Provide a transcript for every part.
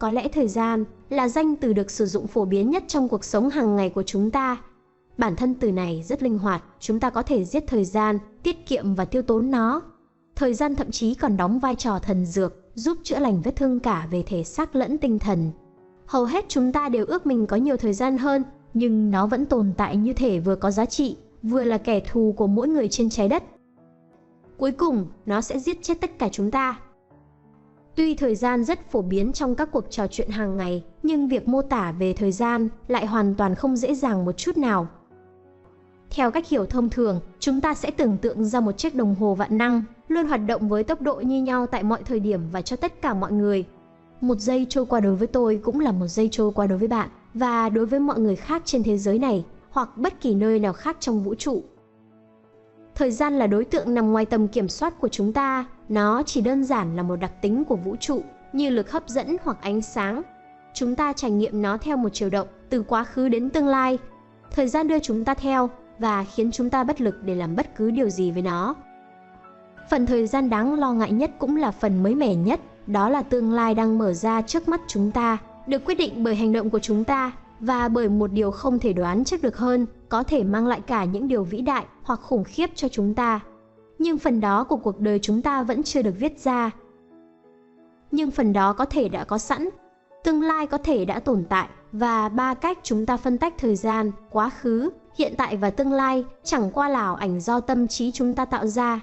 có lẽ thời gian là danh từ được sử dụng phổ biến nhất trong cuộc sống hàng ngày của chúng ta. Bản thân từ này rất linh hoạt, chúng ta có thể giết thời gian, tiết kiệm và tiêu tốn nó. Thời gian thậm chí còn đóng vai trò thần dược, giúp chữa lành vết thương cả về thể xác lẫn tinh thần. Hầu hết chúng ta đều ước mình có nhiều thời gian hơn, nhưng nó vẫn tồn tại như thể vừa có giá trị, vừa là kẻ thù của mỗi người trên trái đất. Cuối cùng, nó sẽ giết chết tất cả chúng ta. Tuy thời gian rất phổ biến trong các cuộc trò chuyện hàng ngày, nhưng việc mô tả về thời gian lại hoàn toàn không dễ dàng một chút nào. Theo cách hiểu thông thường, chúng ta sẽ tưởng tượng ra một chiếc đồng hồ vạn năng, luôn hoạt động với tốc độ như nhau tại mọi thời điểm và cho tất cả mọi người. Một giây trôi qua đối với tôi cũng là một giây trôi qua đối với bạn, và đối với mọi người khác trên thế giới này, hoặc bất kỳ nơi nào khác trong vũ trụ. Thời gian là đối tượng nằm ngoài tầm kiểm soát của chúng ta, nó chỉ đơn giản là một đặc tính của vũ trụ, như lực hấp dẫn hoặc ánh sáng. Chúng ta trải nghiệm nó theo một chiều động, từ quá khứ đến tương lai. Thời gian đưa chúng ta theo, và khiến chúng ta bất lực để làm bất cứ điều gì với nó. Phần thời gian đáng lo ngại nhất cũng là phần mới mẻ nhất, đó là tương lai đang mở ra trước mắt chúng ta, được quyết định bởi hành động của chúng ta, và bởi một điều không thể đoán trước được hơn, có thể mang lại cả những điều vĩ đại hoặc khủng khiếp cho chúng ta. Nhưng phần đó của cuộc đời chúng ta vẫn chưa được viết ra. Nhưng phần đó có thể đã có sẵn. Tương lai có thể đã tồn tại, và ba cách chúng ta phân tách thời gian, quá khứ, hiện tại và tương lai chẳng qua là ảo ảnh do tâm trí chúng ta tạo ra.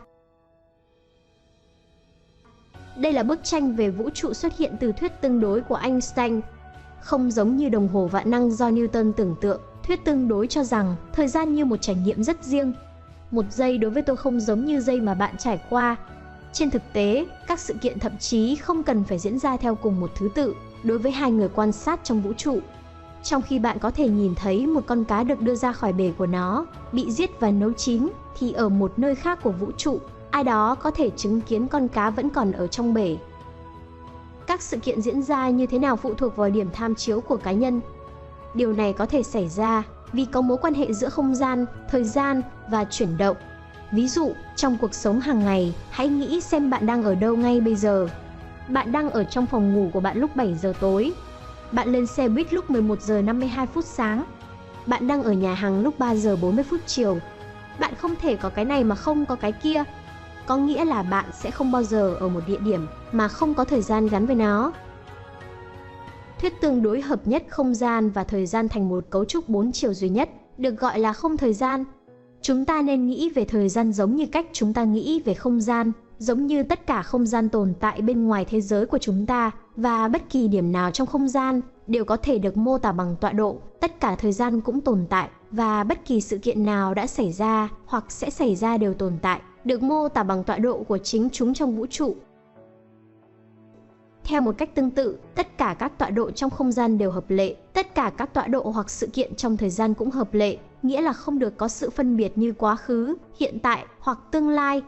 Đây là bức tranh về vũ trụ xuất hiện từ thuyết tương đối của Einstein. Không giống như đồng hồ vạn năng do Newton tưởng tượng, thuyết tương đối cho rằng thời gian như một trải nghiệm rất riêng. Một giây đối với tôi không giống như giây mà bạn trải qua. Trên thực tế, các sự kiện thậm chí không cần phải diễn ra theo cùng một thứ tự đối với hai người quan sát trong vũ trụ. Trong khi bạn có thể nhìn thấy một con cá được đưa ra khỏi bể của nó, bị giết và nấu chín, thì ở một nơi khác của vũ trụ, ai đó có thể chứng kiến con cá vẫn còn ở trong bể. Các sự kiện diễn ra như thế nào phụ thuộc vào điểm tham chiếu của cá nhân. Điều này có thể xảy ra vì có mối quan hệ giữa không gian, thời gian và chuyển động. Ví dụ, trong cuộc sống hàng ngày, hãy nghĩ xem bạn đang ở đâu ngay bây giờ. Bạn đang ở trong phòng ngủ của bạn lúc 7 giờ tối. Bạn lên xe buýt lúc 11 giờ 52 phút sáng. Bạn đang ở nhà hàng lúc 3 giờ 40 phút chiều. Bạn không thể có cái này mà không có cái kia. Có nghĩa là bạn sẽ không bao giờ ở một địa điểm mà không có thời gian gắn với nó. Thuyết tương đối hợp nhất không gian và thời gian thành một cấu trúc 4 chiều duy nhất, được gọi là không thời gian. Chúng ta nên nghĩ về thời gian giống như cách chúng ta nghĩ về không gian, giống như tất cả không gian tồn tại bên ngoài thế giới của chúng ta, và bất kỳ điểm nào trong không gian đều có thể được mô tả bằng tọa độ. Tất cả thời gian cũng tồn tại, và bất kỳ sự kiện nào đã xảy ra hoặc sẽ xảy ra đều tồn tại, được mô tả bằng tọa độ của chính chúng trong vũ trụ. Theo một cách tương tự, tất cả các tọa độ trong không gian đều hợp lệ, tất cả các tọa độ hoặc sự kiện trong thời gian cũng hợp lệ, nghĩa là không được có sự phân biệt như quá khứ, hiện tại hoặc tương lai.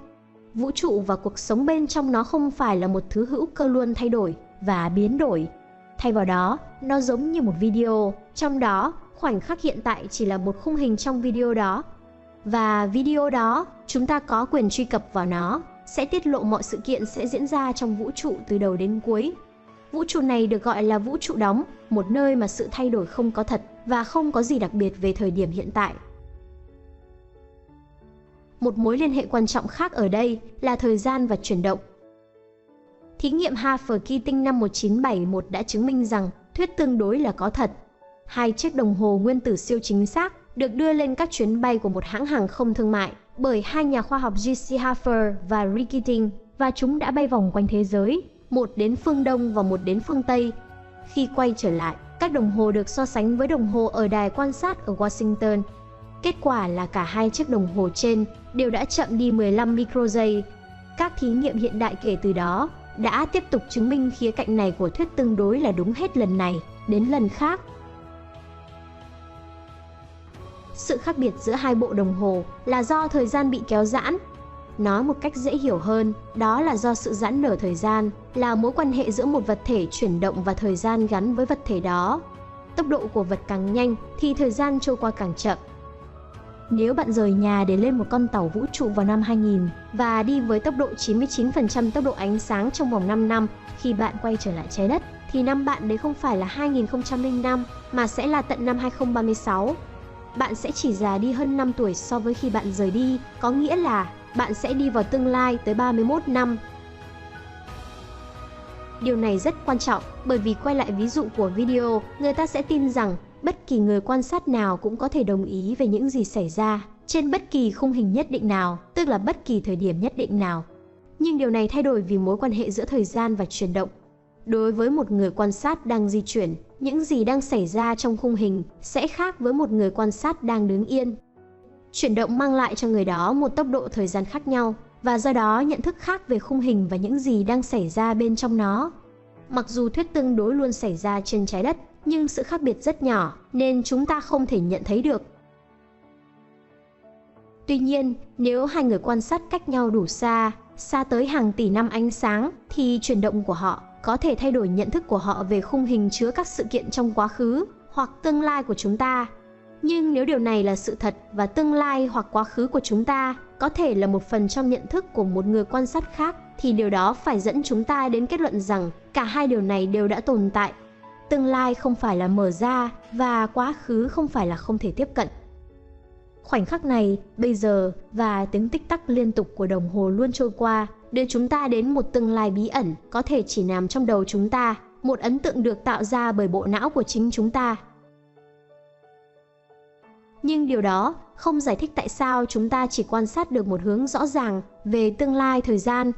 Vũ trụ và cuộc sống bên trong nó không phải là một thứ hữu cơ luôn thay đổi và biến đổi. Thay vào đó, nó giống như một video, trong đó khoảnh khắc hiện tại chỉ là một khung hình trong video đó. Và video đó, chúng ta có quyền truy cập vào nó, sẽ tiết lộ mọi sự kiện sẽ diễn ra trong vũ trụ từ đầu đến cuối. Vũ trụ này được gọi là vũ trụ đóng, một nơi mà sự thay đổi không có thật và không có gì đặc biệt về thời điểm hiện tại. Một mối liên hệ quan trọng khác ở đây là thời gian và chuyển động. Thí nghiệm Harvard-Keating năm 1971 đã chứng minh rằng thuyết tương đối là có thật. Hai chiếc đồng hồ nguyên tử siêu chính xác được đưa lên các chuyến bay của một hãng hàng không thương mại bởi hai nhà khoa học J.C. Harvard và Rick Keating, và chúng đã bay vòng quanh thế giới, một đến phương Đông và một đến phương Tây. Khi quay trở lại, các đồng hồ được so sánh với đồng hồ ở đài quan sát ở Washington. Kết quả là cả hai chiếc đồng hồ trên đều đã chậm đi 15 microgiây. Các thí nghiệm hiện đại kể từ đó đã tiếp tục chứng minh khía cạnh này của thuyết tương đối là đúng hết lần này đến lần khác. Sự khác biệt giữa hai bộ đồng hồ là do thời gian bị kéo giãn. Nói một cách dễ hiểu hơn, đó là do sự giãn nở thời gian là mối quan hệ giữa một vật thể chuyển động và thời gian gắn với vật thể đó. Tốc độ của vật càng nhanh thì thời gian trôi qua càng chậm. Nếu bạn rời nhà để lên một con tàu vũ trụ vào năm 2000 và đi với tốc độ 99% tốc độ ánh sáng trong vòng 5 năm, khi bạn quay trở lại trái đất, thì năm bạn đấy không phải là 2005 mà sẽ là tận năm 2036. Bạn sẽ chỉ già đi hơn 5 tuổi so với khi bạn rời đi, có nghĩa là bạn sẽ đi vào tương lai tới 31 năm. Điều này rất quan trọng bởi vì quay lại ví dụ của video, người ta sẽ tin rằng bất kỳ người quan sát nào cũng có thể đồng ý về những gì xảy ra trên bất kỳ khung hình nhất định nào, tức là bất kỳ thời điểm nhất định nào. Nhưng điều này thay đổi vì mối quan hệ giữa thời gian và chuyển động. Đối với một người quan sát đang di chuyển, những gì đang xảy ra trong khung hình sẽ khác với một người quan sát đang đứng yên. Chuyển động mang lại cho người đó một tốc độ thời gian khác nhau, và do đó nhận thức khác về khung hình và những gì đang xảy ra bên trong nó. Mặc dù thuyết tương đối luôn xảy ra trên trái đất, nhưng sự khác biệt rất nhỏ nên chúng ta không thể nhận thấy được. Tuy nhiên, nếu hai người quan sát cách nhau đủ xa, xa tới hàng tỷ năm ánh sáng, thì chuyển động của họ có thể thay đổi nhận thức của họ về khung hình chứa các sự kiện trong quá khứ hoặc tương lai của chúng ta. Nhưng nếu điều này là sự thật và tương lai hoặc quá khứ của chúng ta có thể là một phần trong nhận thức của một người quan sát khác, thì điều đó phải dẫn chúng ta đến kết luận rằng cả hai điều này đều đã tồn tại. Tương lai không phải là mở ra và quá khứ không phải là không thể tiếp cận. Khoảnh khắc này, bây giờ và tiếng tích tắc liên tục của đồng hồ luôn trôi qua, đưa chúng ta đến một tương lai bí ẩn có thể chỉ nằm trong đầu chúng ta, một ấn tượng được tạo ra bởi bộ não của chính chúng ta. Nhưng điều đó không giải thích tại sao chúng ta chỉ quan sát được một hướng rõ ràng về tương lai thời gian.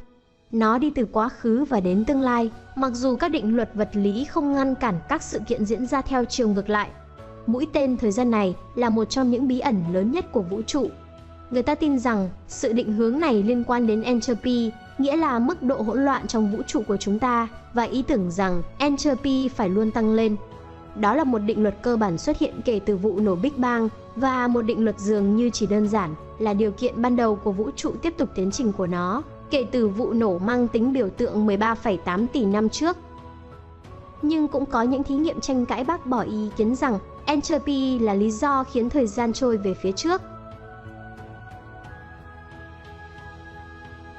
Nó đi từ quá khứ và đến tương lai, mặc dù các định luật vật lý không ngăn cản các sự kiện diễn ra theo chiều ngược lại. Mũi tên thời gian này là một trong những bí ẩn lớn nhất của vũ trụ. Người ta tin rằng sự định hướng này liên quan đến entropy, nghĩa là mức độ hỗn loạn trong vũ trụ của chúng ta, và ý tưởng rằng entropy phải luôn tăng lên. Đó là một định luật cơ bản xuất hiện kể từ vụ nổ Big Bang, và một định luật dường như chỉ đơn giản là điều kiện ban đầu của vũ trụ tiếp tục tiến trình của nó, kể từ vụ nổ mang tính biểu tượng 13,8 tỷ năm trước. Nhưng cũng có những thí nghiệm tranh cãi bác bỏ ý kiến rằng entropy là lý do khiến thời gian trôi về phía trước.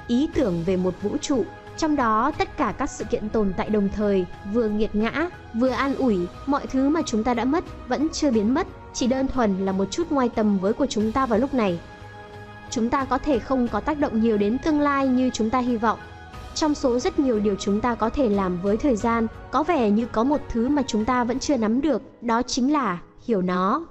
Ý tưởng về một vũ trụ, trong đó tất cả các sự kiện tồn tại đồng thời, vừa nghiệt ngã, vừa an ủi, mọi thứ mà chúng ta đã mất vẫn chưa biến mất, chỉ đơn thuần là một chút ngoài tầm với của chúng ta vào lúc này. Chúng ta có thể không có tác động nhiều đến tương lai như chúng ta hy vọng. Trong số rất nhiều điều chúng ta có thể làm với thời gian, có vẻ như có một thứ mà chúng ta vẫn chưa nắm được, đó chính là hiểu nó.